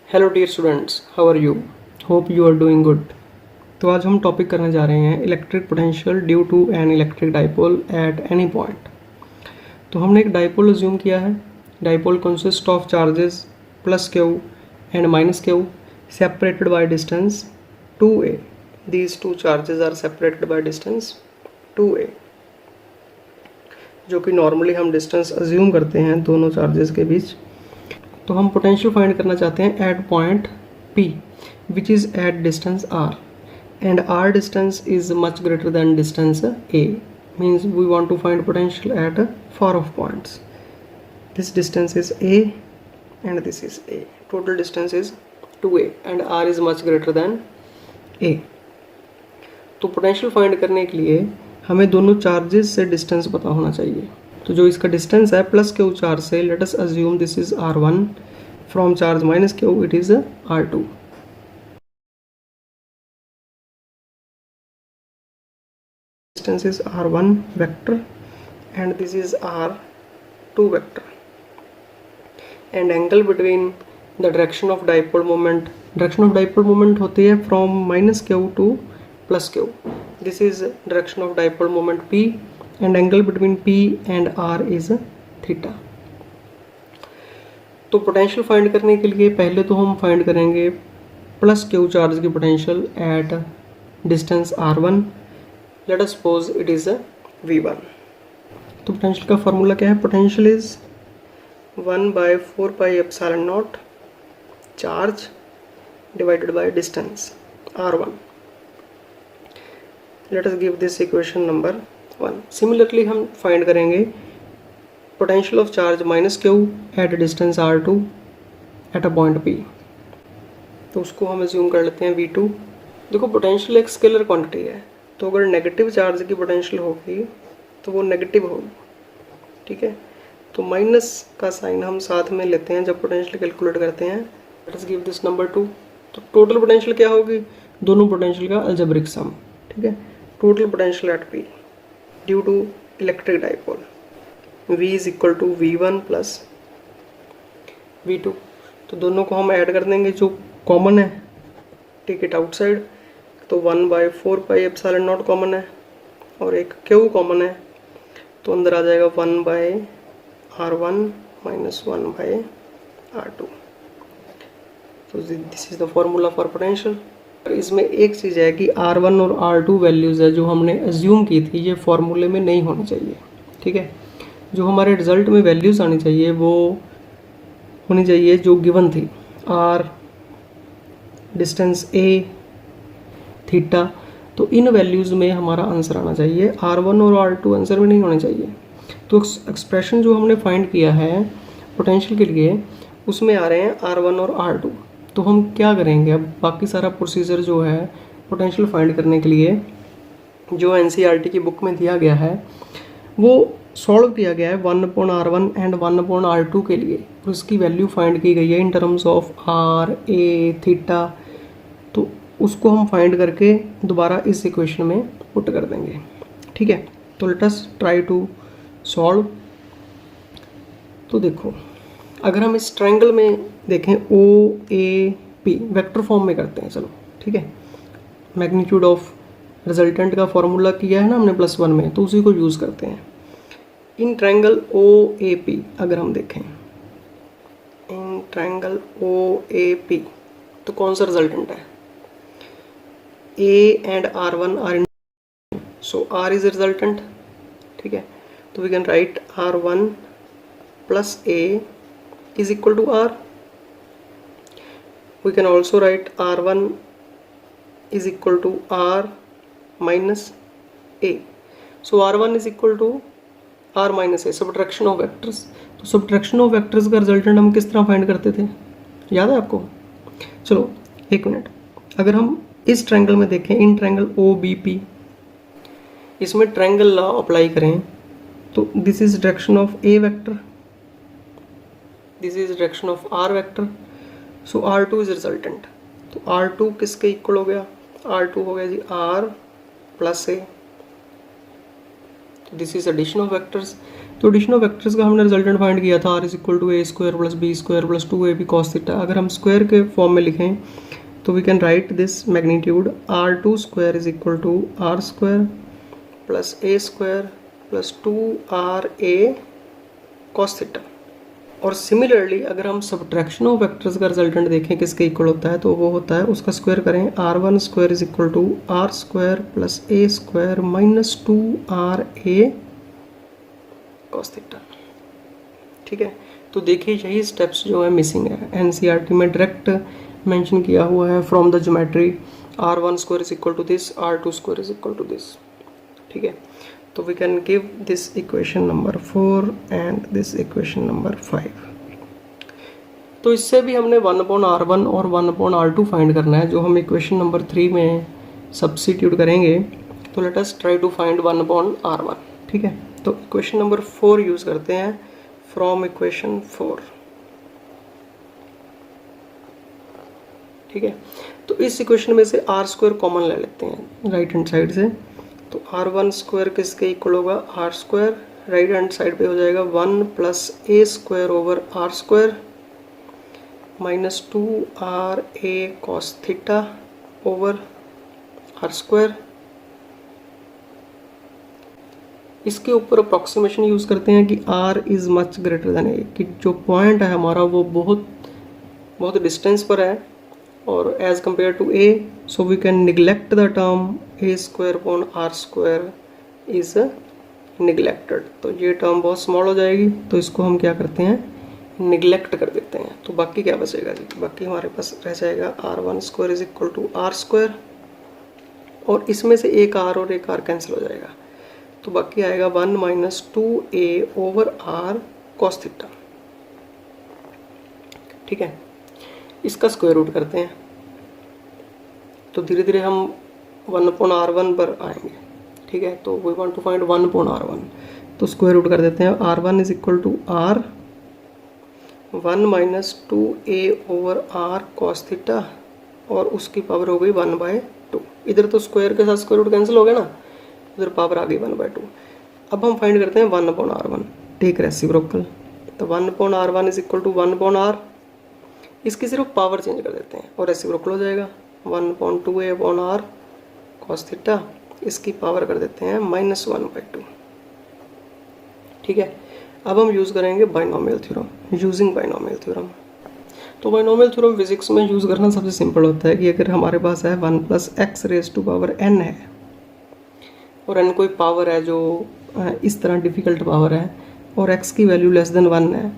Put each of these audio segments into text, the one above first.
Hello dear students, how are you? Hope you are doing good. तो आज हम topic करने जा रहे हैं electric potential due to an electric dipole at any point. तो हमने एक डाइपोल अज्यूम किया है। Dipole consist of charges plus Q and minus Q separated by distance 2a। These two charges are separated by distance 2a, जो कि normally हम distance assume करते हैं दोनों चार्जेस के बीच। तो हम पोटेंशियल फाइंड करना चाहते हैं at point P which is at distance R and R distance is much greater than distance A, means we want to find potential at far off points. This distance is A and this is A. Total distance is 2A and R is much greater than A. तो potential find करने के लिए हमें दोनों charges से distance पता होना चाहिए। तो जो इसका डिस्टेंस है प्लस क्यू चार्ज से, let us assume this is R1, from charge minus Q it is R2। Distance is R1 vector and this is R2 vector, and angle between the direction of dipole moment होती है from minus Q two plus Q. This is direction of dipole moment P and angle between P and R is theta. तो potential find करने के लिए पहले तो हम find करेंगे प्लस क्यू चार्ज की potential at distance R1। Let us suppose it is V1। तो पोटेंशियल का फॉर्मूला क्या है? Potential is 1/4πε0 charge divided by distance R1। Let us give this equation number 1। Similarly हम फाइंड करेंगे potential of charge minus q at distance R2 at a point P। तो उसको हम assume कर लेते हैं V2। देखो, पोटेंशियल एक स्केलर क्वांटिटी है, तो अगर नेगेटिव चार्ज की पोटेंशियल होगी तो वो नेगेटिव होगी, ठीक है। तो माइनस का साइन हम साथ में लेते हैं जब पोटेंशियल कैलकुलेट करते हैं। Late us give this number 2। तो टोटल पोटेंशियल क्या होगी? दोनों पोटेंशियल का अलजेब्रिक सम, ठीक है। Total potential at P due to electric dipole V is equal to V1 plus V2। तो दोनों को हम ऐड कर देंगे, जो कॉमन है टेक इट आउटसाइड। तो 1/4πε0 कॉमन है और एक Q कॉमन है, तो अंदर आ जाएगा 1/R1 माइनस 1/R2। तो this is the formula for potential. इसमें एक चीज़ है कि R1 और R2 वैल्यूज़ है जो हमने अज्यूम की थी, ये फॉर्मूले में नहीं होनी चाहिए, ठीक है। जो हमारे रिजल्ट में वैल्यूज़ आनी चाहिए वो होनी चाहिए जो गिवन थी, R डिस्टेंस A थीटा। तो इन वैल्यूज़ में हमारा आंसर आना चाहिए, R1 और R2 आंसर में नहीं होने चाहिए। तो एक्सप्रेशन जो हमने फाइंड किया है पोटेंशियल के लिए उसमें आ रहे हैं R1 और R2। तो हम क्या करेंगे अब? बाकी सारा प्रोसीजर जो है पोटेंशियल फाइंड करने के लिए जो NCERT की बुक में दिया गया है वो सॉल्व किया गया है 1/R1 एंड 1/R2 के लिए, और उसकी वैल्यू फाइंड की गई है इन terms of R, A, theta. तो उसको हम फाइंड करके दोबारा इस इक्वेशन में पुट कर देंगे, ठीक है। तो let us try to solve. तो देखो, अगर हम इस ट्रायंगल में देखें OAP वेक्टर फॉर्म में करते हैं, चलो ठीक है। मैग्नीट्यूड ऑफ रिजल्टेंट का फॉर्मूला किया है ना हमने +1 में, तो उसी को यूज़ करते हैं। इन ट्रायंगल OAP अगर हम देखें, इन ट्रायंगल OAP तो कौन सा रिजल्टेंट है? A and R1 are in, so R is resultant, ठीक है। तो we can write R1 plus A is equal to R. We can also write R1 is equal to R minus A. So R1 is equal to R minus A, subtraction of vectors। तो subtraction of vectors का resultant हम किस तरह find करते थे, याद है आपको? चलो एक मिनट, अगर हम इस ट्रायंगल में देखें, इन ट्रायंगल OBP, इसमें ट्रायंगल लॉ अप्लाई करें तो this is direction of A vector, this is direction of R vector, so R2 is resultant. तो R2 किसके इक्वल हो गया? R2 हो गया जी R प्लस A। तो this is addition of vectors तो एडिशन ऑफ वेक्टर्स का हमने रिजल्टेंट फाइंड किया था, r is equal to a square plus b square plus 2ab cos theta. अगर हम स्क्वायर के फॉर्म में लिखें तो we can write this magnitude r2 square is equal to r square plus a square plus 2ra cos theta. और similarly अगर हम subtraction of vectors का रिजल्टेंट देखें किसके इक्वल होता है, तो वो होता है, उसका स्क्वायर करें, r1 square is equal to r square plus a square minus 2ra cos theta. ठीक है, तो देखिए यही स्टेप्स जो है मिसिंग है। एनसीईआरटी में डायरेक्ट मेंशन किया हुआ है from the geometry r1 square is equal to this, r2 square is equal to this. ठीक है, तो we can give this equation number 4 and this equation number 5। तो इससे भी हमने 1/r1 और 1/r2 फाइंड करना है, जो हम इक्वेशन नंबर 3 में सब्स्टिट्यूट करेंगे। तो let us try to find 1/r1। ठीक है, तो इक्वेशन नंबर 4 यूज करते हैं फ्रॉम इक्वेशन 4। ठीक है, तो इस इक्वेशन में से r स्क्वायर कॉमन ले लेते हैं राइट हैंड साइड से। तो r1 स्क्वायर किसके इक्वल होगा, r square, right hand side पे हो जाएगा 1 plus a square over r square minus 2ra cos theta over r square. इसके ऊपर अप्रॉक्सीमेशन यूज करते हैं कि r is much greater then a, कि जो पॉइंट है हमारा वो बहुत डिस्टेंस पर है और as compare to a, so we can neglect the term a square upon r square is neglected. तो ये टर्म बहुत स्मॉल हो जाएगी, तो इसको हम क्या करते हैं, निगलेक्ट कर देते हैं। तो बाकी क्या बचेगा जी, बाकी हमारे पास रह जाएगा r1 square is equal to r square, और इसमें से एक r और एक r कैंसिल हो जाएगा, तो बाकी आएगा 1 minus 2a over r cos theta. ठीक है, इसका स्क्वायर रूट करते हैं, तो धीरे धीरे हम 1/r1 पर आएंगे। ठीक है, तो we want to find 1/r1, तो स्क्वायर रूट कर देते हैं। r1 is equal to r 1 minus 2a over r cos theta, और उसकी पावर हो गई 1/2। इधर तो स्क्वायर के साथ स्क्वायर रूट कैंसिल हो गया ना, इधर पावर आ गई 1/2। अब हम फाइंड करते हैं 1/r1, टेक रेसिप्रोकल। तो 1/r1 is equal to 1/r, इसकी सिर्फ पावर चेंज कर देते हैं और रेसिप्रोकल हो जाएगा 1/2a/r cos थीटा, इसकी पावर कर देते हैं -1/2। ठीक है, अब हम यूज़ करेंगे binomial theorem, using binomial theorem. तो बाइनोमियल थ्योरम फिजिक्स में यूज़ करना सबसे सिंपल होता है कि अगर हमारे पास है 1 plus x raise to power n है, और n कोई पावर है जो इस तरह डिफ़िकल्ट पावर है, और x की वैल्यू लेस देन 1 है,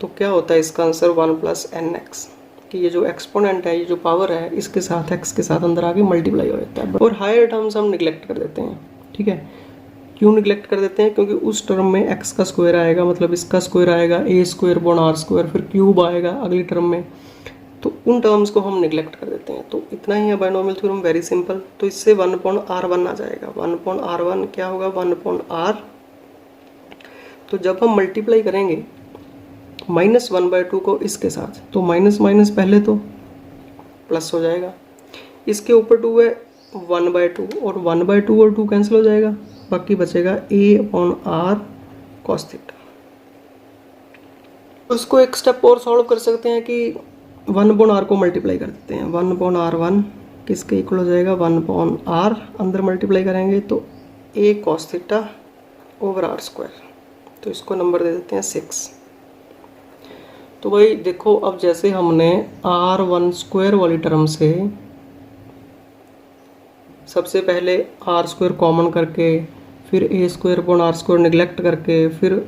तो क्या होता है इसका आंसर 1 प्लस nx, कि ये जो एक्सपोनेंट है, ये जो पावर है, इसके साथ x के साथ अंदर आके मल्टीप्लाई हो जाता है, और हायर टर्म्स हम निगलेक्ट कर देते हैं। ठीक है, क्यों निगलेक्ट कर देते हैं, क्योंकि उस टर्म में x का स्क्वायर आएगा, मतलब इसका स्क्वायर आएगा a square upon r square, फिर क्यूब आएगा अगली टर्म में, तो उन टर्म्स को हम निगलेक्ट कर देते हैं। तो इतना ही है बाइनोमियल थ्योरम, वेरी सिंपल। तो इससे 1/r1 आ जाएगा, 1/r1 क्या होगा, 1/r। तो जब हम मल्टीप्लाई करेंगे -1/2 को इसके साथ, तो माइनस माइनस पहले तो प्लस हो जाएगा, इसके ऊपर 2 है 1/2, और 1/2 और 2 कैंसिल हो जाएगा, बाकी बचेगा a/r cos थीटा। उसको एक स्टेप और सॉल्व कर सकते हैं कि 1/r को मल्टीप्लाई कर देते हैं। 1/r1 किसके इक्वल हो जाएगा, 1/r, अंदर मल्टीप्लाई करेंगे तो a cos theta over r square, तो इसको नंबर दे देते हैं 6। तो भाई देखो, अब जैसे हमने r1 स्क्वायर वाली टर्म से सबसे पहले r स्क्वायर कॉमन करके, फिर a square upon r square neglect करके, फिर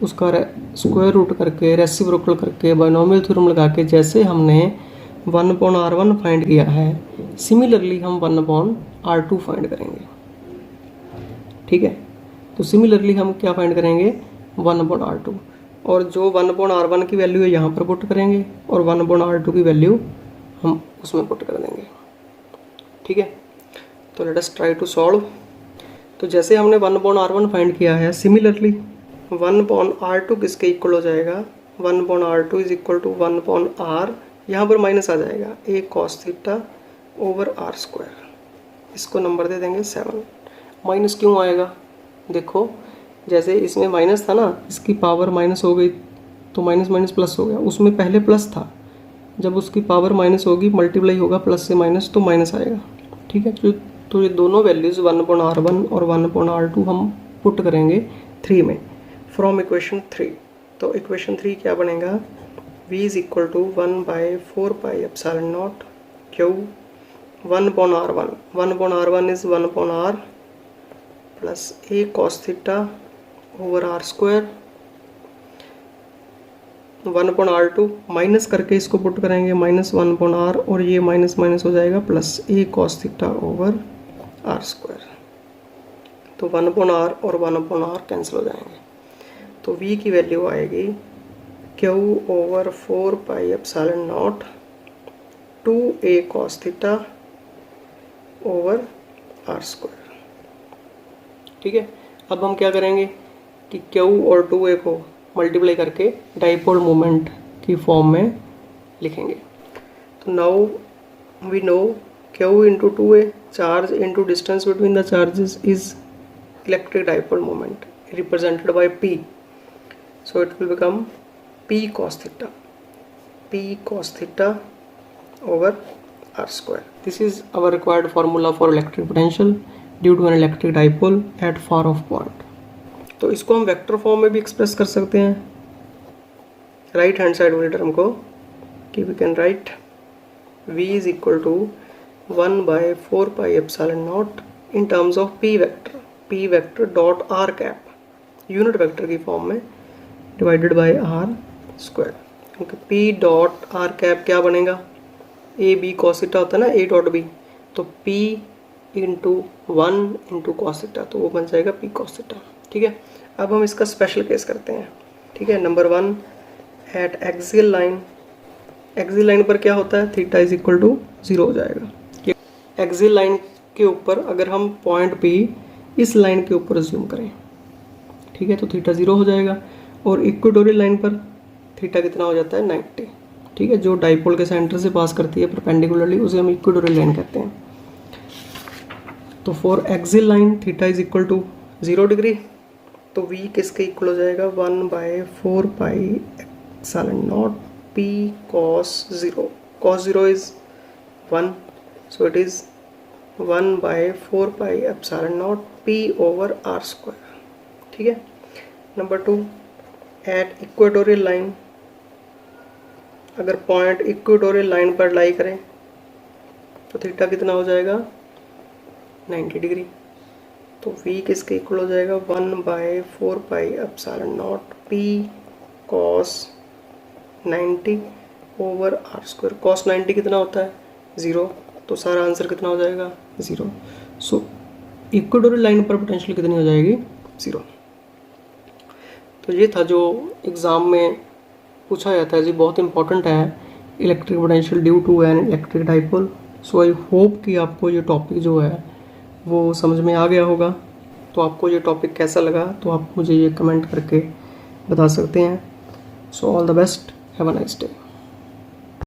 उसका स्क्वायर रूट करके, रेसिप्रोकल करके, बाइनोमियल थ्योरम लगा के जैसे हमने 1/r1 फाइंड किया है, सिमिलरली हम 1/r2 फाइंड करेंगे। ठीक है, तो सिमिलरली हम क्या फाइंड करेंगे, 1/r2, और जो 1/r1 की वैल्यू है यहाँ पर पुट करेंगे, और 1/r2 की वैल्यू हम उसमें पुट कर देंगे। ठीक है, तो let us try to solve. तो जैसे हमने 1/r1 फाइंड किया है, सिमिलरली 1/r2 किसके इक्वल हो जाएगा, 1/r2 is equal to 1/r, यहाँ पर माइनस आ जाएगा, a cos theta over r square, इसको नंबर दे देंगे 7। माइनस क्यों आएगा, देखो जैसे इसमें माइनस था ना, इसकी पावर माइनस हो गई तो माइनस माइनस प्लस हो गया, उसमें पहले प्लस था, जब उसकी पावर माइनस होगी मल्टीप्लाई होगा प्लस से माइनस तो माइनस आएगा। ठीक है, तो ये दोनों वैल्यूज़ 1/r1 और 1/r2 हम पुट करेंगे 3 में फ्रॉम इक्वेशन 3। तो इक्वेशन 3 क्या बनेगा, v is equal to 1/4πε0 q 1/r1, 1/r1 इज 1/r plus a cos theta over r square, 1/r2 minus करके इसको पुट करेंगे -1/r और ये माइनस माइनस हो जाएगा plus a cos theta over r square. तो 1/r और 1/r कैंसिल हो जाएंगे, तो v की वैल्यू आएगी q over 4πε0 2a cos theta over r square. ठीक है, अब हम क्या करेंगे कि q और 2a को मल्टीप्लाई करके डाइपोल मोमेंट की फॉर्म में लिखेंगे। तो now we know q into 2a, charge into distance between the charges is electric dipole moment represented by p, so it will become p cos theta over r square. This is our required formula for electric potential due to an electric dipole at far off point. तो इसको हम vector form में भी express कर सकते हैं, right hand side वाले term को, कि we can write v is equal to 1/4πε0 in terms of p vector dot r cap, unit vector की फॉर्म में, डिवाइडेड बाय r स्क्वायर, क्योंकि p डॉट r कैप क्या बनेगा, a b cos थीटा होता है ना, a डॉट b, तो p into 1 into cos theta, तो वो बन जाएगा p cos थीटा। ठीक है, अब हम इसका स्पेशल केस करते हैं। ठीक है, नंबर 1 एट एक्सियल लाइन पर क्या होता है, थीटा इज इक्वल टू 0 हो जाएगा। एक्सियल लाइन के ऊपर अगर हम पॉइंट पे इस लाइन के ऊपर अज्यूम करें, ठीक है, तो थीटा 0 हो जाएगा, और इक्वेटोरियल लाइन पर थीटा कितना हो जाता है, 90। ठीक है, जो डाइपोल के सेंटर से पास करती है परपेंडिकुलरली उसे हम इक्वेटोरियल लाइन कहते हैं। तो for axial line theta is equal to 0 degree, तो v किसके इक्वल हो जाएगा, 1/4πε0 p cos 0, cos 0 is 1, so it is 1/4πε0 p over r square। ठीक है, नंबर 2 एट इक्वेटोरियल लाइन, अगर पॉइंट इक्वेटोरियल लाइन पर लाई करें तो थीटा कितना हो जाएगा, 90 डिग्री, तो v किसके इक्वल हो जाएगा, 1/4πε0 p cos 90 over r square. cos 90 कितना होता है, 0, तो सारा आंसर कितना हो जाएगा, 0। सो इक्वेटोरियल लाइन पर पोटेंशियल कितनी हो जाएगी, 0। तो ये था जो एग्ज़ाम में पूछा जाता है जी, बहुत इंपॉर्टेंट है, electric potential due to an electric dipole. So I hope कि आपको ये टॉपिक जो है वो समझ में आ गया होगा। तो आपको ये टॉपिक कैसा लगा तो आप मुझे ये कमेंट करके बता सकते हैं। So all the best, have a nice day.